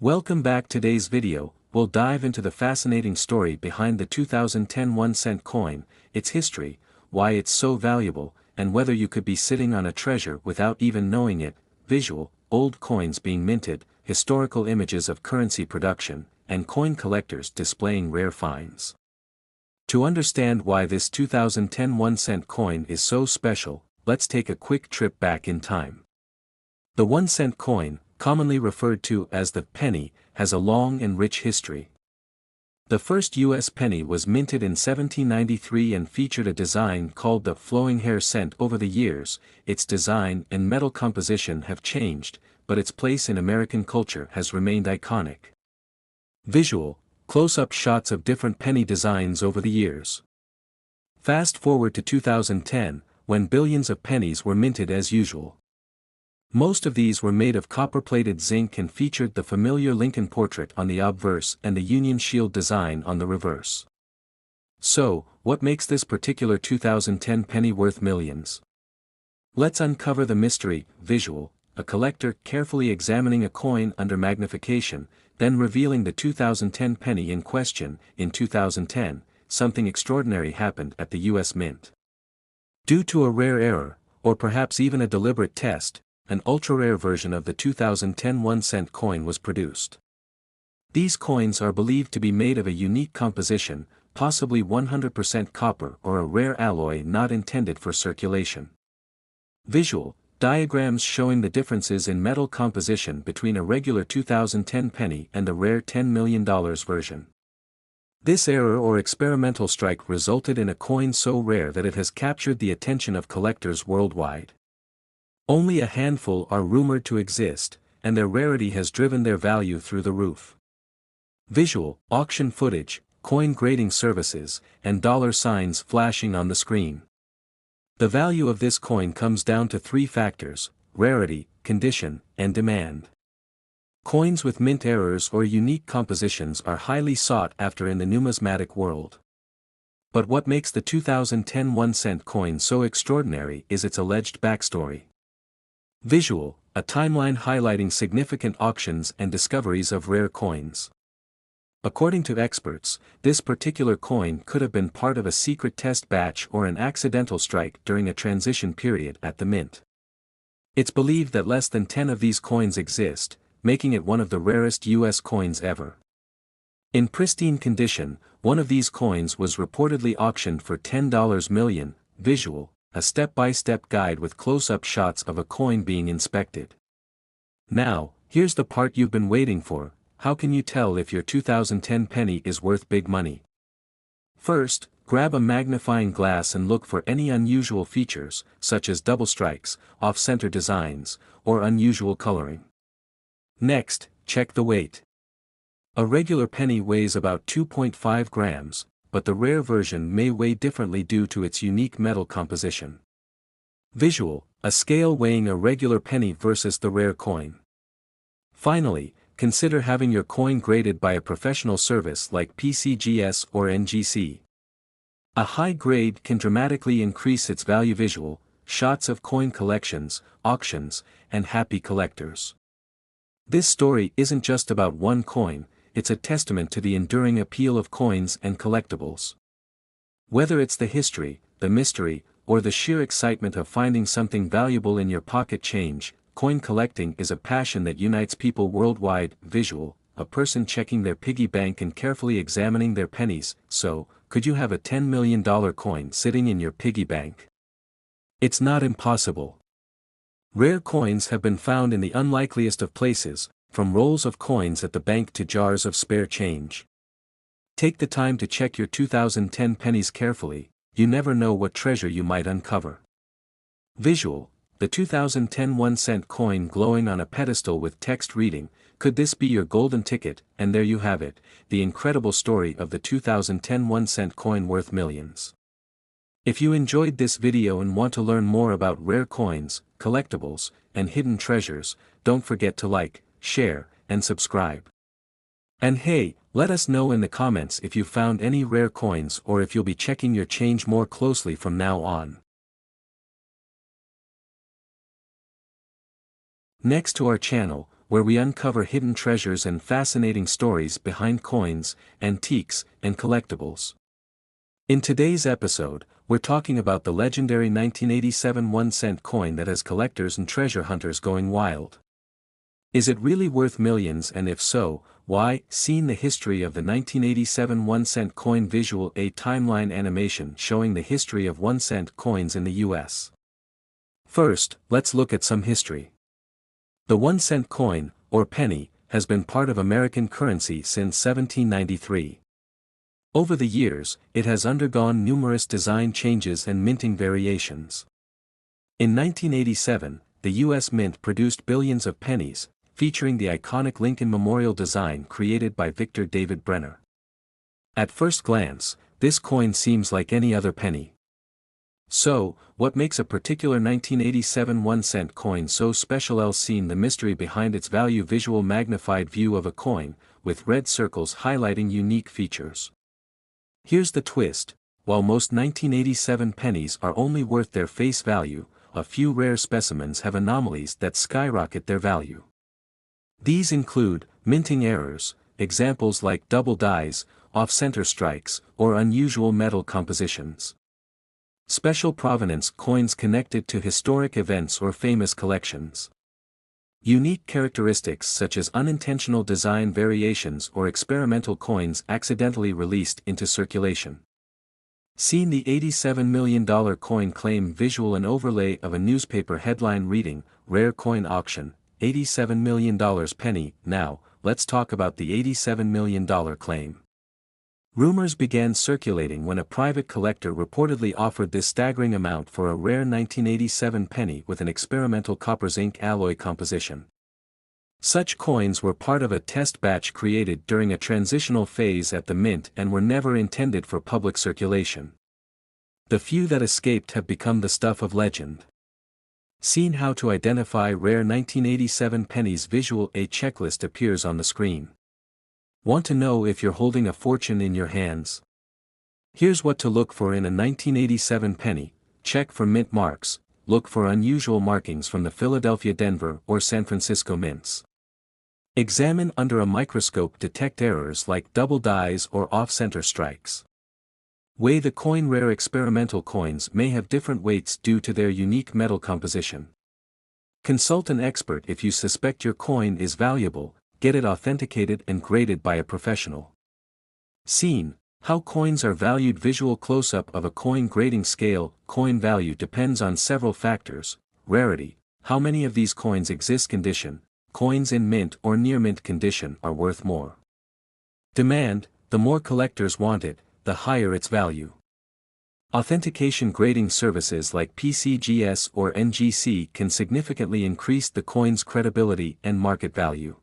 Welcome back. Today's video, we'll dive into the fascinating story behind the 2010 1-cent coin, its history, why it's so valuable, and whether you could be sitting on a treasure without even knowing it. Visual, old coins being minted, historical images of currency production, and coin collectors displaying rare finds. To understand why this 2010 1-cent coin is so special, let's take a quick trip back in time. The 1-cent coin, commonly referred to as the penny, has a long and rich history. The first U.S. penny was minted in 1793 and featured a design called the flowing hair cent. Over the years, its design and metal composition have changed, but its place in American culture has remained iconic. Visual, close-up shots of different penny designs over the years. Fast forward to 2010, when billions of pennies were minted as usual. Most of these were made of copper-plated zinc and featured the familiar Lincoln portrait on the obverse and the Union Shield design on the reverse. So, what makes this particular 2010 penny worth millions? Let's uncover the mystery. Visual, a collector carefully examining a coin under magnification, then revealing the 2010 penny in question. In 2010, something extraordinary happened at the U.S. Mint. Due to a rare error, or perhaps even a deliberate test, an ultra-rare version of the 2010 1-cent coin was produced. These coins are believed to be made of a unique composition, possibly 100% copper or a rare alloy not intended for circulation. Visual, diagrams showing the differences in metal composition between a regular 2010 penny and a rare $10 million version. This error or experimental strike resulted in a coin so rare that it has captured the attention of collectors worldwide. Only a handful are rumored to exist, and their rarity has driven their value through the roof. Visual, auction footage, coin grading services, and dollar signs flashing on the screen. The value of this coin comes down to three factors: rarity, condition, and demand. Coins with mint errors or unique compositions are highly sought after in the numismatic world. But what makes the 2010 1-cent coin so extraordinary is its alleged backstory. Visual, a timeline highlighting significant auctions and discoveries of rare coins. According to experts, this particular coin could have been part of a secret test batch or an accidental strike during a transition period at the mint. It's believed that less than 10 of these coins exist, making it one of the rarest U.S. coins ever. In pristine condition, one of these coins was reportedly auctioned for $10 million. Visual, a step-by-step guide with close-up shots of a coin being inspected. Now, here's the part you've been waiting for: how can you tell if your 2010 penny is worth big money? First, grab a magnifying glass and look for any unusual features, such as double strikes, off-center designs, or unusual coloring. Next, check the weight. A regular penny weighs about 2.5 grams, but the rare version may weigh differently due to its unique metal composition. Visual, a scale weighing a regular penny versus the rare coin. Finally, consider having your coin graded by a professional service like PCGS or NGC. A high grade can dramatically increase its value. Visual, shots of coin collections, auctions, and happy collectors. This story isn't just about one coin, it's a testament to the enduring appeal of coins and collectibles. Whether it's the history, the mystery, or the sheer excitement of finding something valuable in your pocket change, coin collecting is a passion that unites people worldwide. Visual, a person checking their piggy bank and carefully examining their pennies. So, could you have a $10 million coin sitting in your piggy bank? It's not impossible. Rare coins have been found in the unlikeliest of places, from rolls of coins at the bank to jars of spare change. Take the time to check your 2010 pennies carefully, you never know what treasure you might uncover. Visual, the 2010 1-cent coin glowing on a pedestal with text reading, "Could this be your golden ticket?" And there you have it, the incredible story of the 2010 1-cent coin worth millions. If you enjoyed this video and want to learn more about rare coins, collectibles, and hidden treasures, don't forget to like, share, and subscribe. And hey, let us know in the comments if you found any rare coins or if you'll be checking your change more closely from now on. Next to our channel, where we uncover hidden treasures and fascinating stories behind coins, antiques, and collectibles. In today's episode, we're talking about the legendary 1987 1-cent coin that has collectors and treasure hunters going wild. Is it really worth millions, and if so, why? Seen the history of the 1987 1-cent coin visual, a timeline animation showing the history of 1-cent coins in the US. First, let's look at some history. The 1-cent coin, or penny, has been part of American currency since 1793. Over the years, it has undergone numerous design changes and minting variations. In 1987, the U.S. Mint produced billions of pennies, featuring the iconic Lincoln Memorial design created by Victor David Brenner. At first glance, this coin seems like any other penny. So, what makes a particular 1987 1-cent coin so special? Seen the mystery behind its value. Visual magnified view of a coin, with red circles highlighting unique features. Here's the twist: while most 1987 pennies are only worth their face value, a few rare specimens have anomalies that skyrocket their value. These include minting errors, examples like double dies, off-center strikes, or unusual metal compositions. Special provenance coins connected to historic events or famous collections. Unique characteristics such as unintentional design variations or experimental coins accidentally released into circulation. Seen the $87 million coin claim visual, an overlay of a newspaper headline reading, "Rare Coin Auction, $87 million penny." Now, let's talk about the $87 million claim. Rumors began circulating when a private collector reportedly offered this staggering amount for a rare 1987 penny with an experimental copper-zinc alloy composition. Such coins were part of a test batch created during a transitional phase at the Mint and were never intended for public circulation. The few that escaped have become the stuff of legend. Seen how to identify rare 1987 pennies visual, a checklist appears on the screen. Want to know if you're holding a fortune in your hands? Here's what to look for in a 1987 penny. Check for mint marks. Look for unusual markings from the Philadelphia, Denver, or San Francisco mints. Examine under a microscope. Detect errors like double dies or off-center strikes. Weigh the coin. Rare experimental coins may have different weights due to their unique metal composition. Consult an expert if you suspect your coin is valuable. Get it authenticated and graded by a professional. Seen how coins are valued. Visual close-up of a coin. Grading scale. Coin value depends on several factors: rarity, how many of these coins exist; condition, coins in mint or near mint condition are worth more; demand, the more collectors want it, the higher its value; authentication. Grading services like PCGS or NGC can significantly increase the coin's credibility and market value.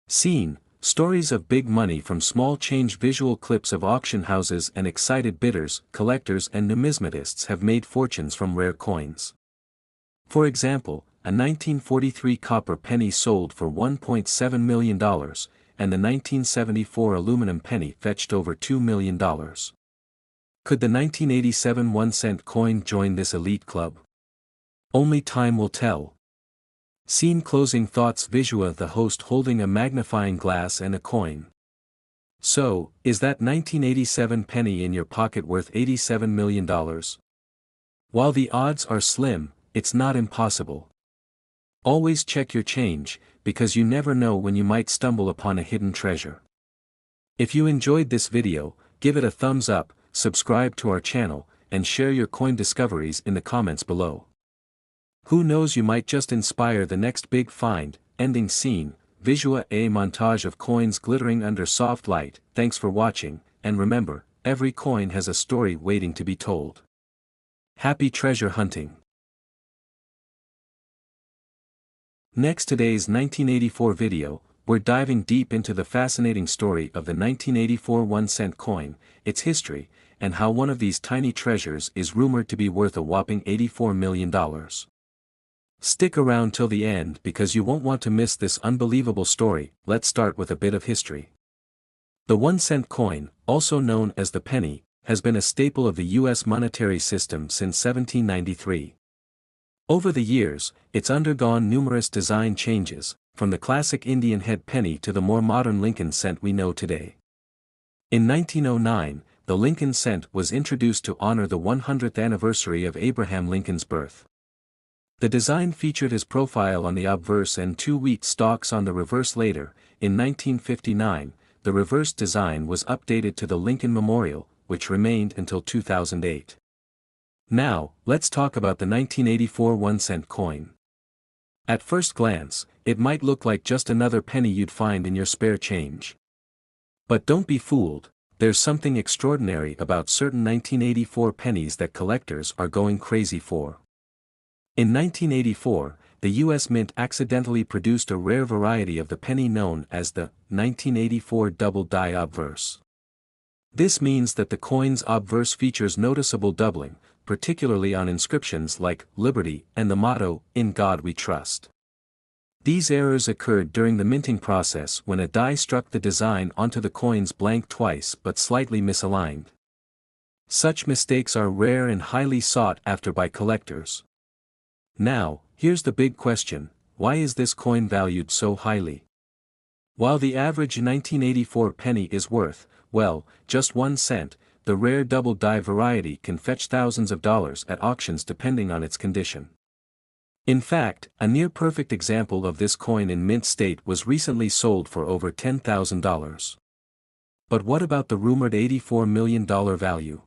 Seen stories of big money from small change. Visual clips of auction houses and excited bidders. Collectors and numismatists have made fortunes from rare coins. For example, a 1943 copper penny sold for $1.7 million, and the 1974 aluminum penny fetched over $2 million. Could the 1987 1-cent coin join this elite club? Only time will tell. Seen closing thoughts. Visual the host holding a magnifying glass and a coin. So, is that 1987 penny in your pocket worth $87 million? While the odds are slim, it's not impossible. Always check your change, because you never know when you might stumble upon a hidden treasure. If you enjoyed this video, give it a thumbs up, subscribe to our channel, and share your coin discoveries in the comments below. Who knows, you might just inspire the next big find. Ending scene, visual a montage of coins glittering under soft light. Thanks for watching, and remember, every coin has a story waiting to be told. Happy treasure hunting! Next, today's 1984 video, we're diving deep into the fascinating story of the 1984 1-cent coin, its history, and how one of these tiny treasures is rumored to be worth a whopping $84 million. Stick around till the end because you won't want to miss this unbelievable story. Let's start with a bit of history. The 1-cent coin, also known as the penny, has been a staple of the U.S. monetary system since 1793. Over the years, it's undergone numerous design changes, from the classic Indian head penny to the more modern Lincoln cent we know today. In 1909, the Lincoln cent was introduced to honor the 100th anniversary of Abraham Lincoln's birth. The design featured his profile on the obverse and 2 wheat stalks on the reverse. Later, in 1959, the reverse design was updated to the Lincoln Memorial, which remained until 2008. Now, let's talk about the 1984 1-cent coin. At first glance, it might look like just another penny you'd find in your spare change. But don't be fooled, there's something extraordinary about certain 1984 pennies that collectors are going crazy for. In 1984, the U.S. Mint accidentally produced a rare variety of the penny known as the 1984 double die obverse. This means that the coin's obverse features noticeable doubling, particularly on inscriptions like Liberty and the motto, "In God We Trust." These errors occurred during the minting process when a die struck the design onto the coin's blank twice but slightly misaligned. Such mistakes are rare and highly sought after by collectors. Now, here's the big question: why is this coin valued so highly? While the average 1984 penny is worth, well, just 1 cent, the rare double die variety can fetch thousands of dollars at auctions depending on its condition. In fact, a near-perfect example of this coin in mint state was recently sold for over $10,000. But what about the rumored $84 million value?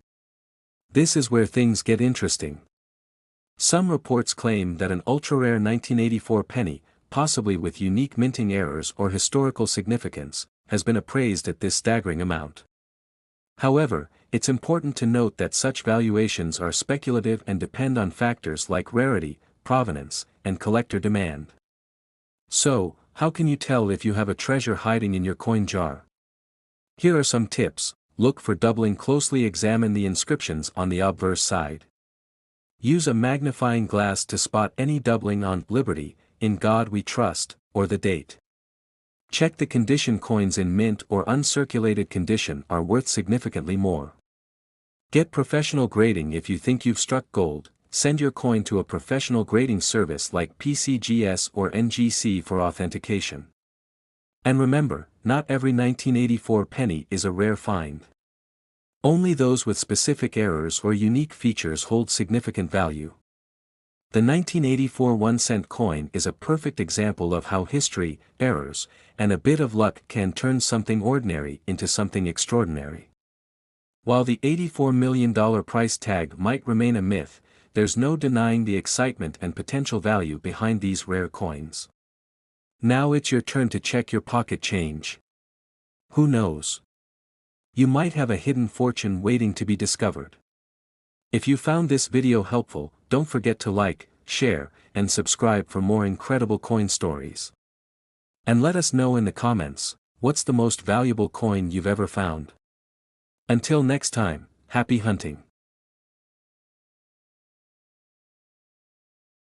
This is where things get interesting. Some reports claim that an ultra-rare 1984 penny, possibly with unique minting errors or historical significance, has been appraised at this staggering amount. However, it's important to note that such valuations are speculative and depend on factors like rarity, provenance, and collector demand. So, how can you tell if you have a treasure hiding in your coin jar? Here are some tips: look for doubling closely, examine the inscriptions on the obverse side. Use a magnifying glass to spot any doubling on Liberty, In God We Trust, or the date. Check the condition. Coins in mint or uncirculated condition are worth significantly more. Get professional grading. If you think you've struck gold, send your coin to a professional grading service like PCGS or NGC for authentication. And remember, not every 1984 penny is a rare find. Only those with specific errors or unique features hold significant value. The 1984 1-cent coin is a perfect example of how history, errors, and a bit of luck can turn something ordinary into something extraordinary. While the $84 million price tag might remain a myth, there's no denying the excitement and potential value behind these rare coins. Now it's your turn to check your pocket change. Who knows? You might have a hidden fortune waiting to be discovered. If you found this video helpful, don't forget to like, share, and subscribe for more incredible coin stories. And let us know in the comments, what's the most valuable coin you've ever found? Until next time, happy hunting.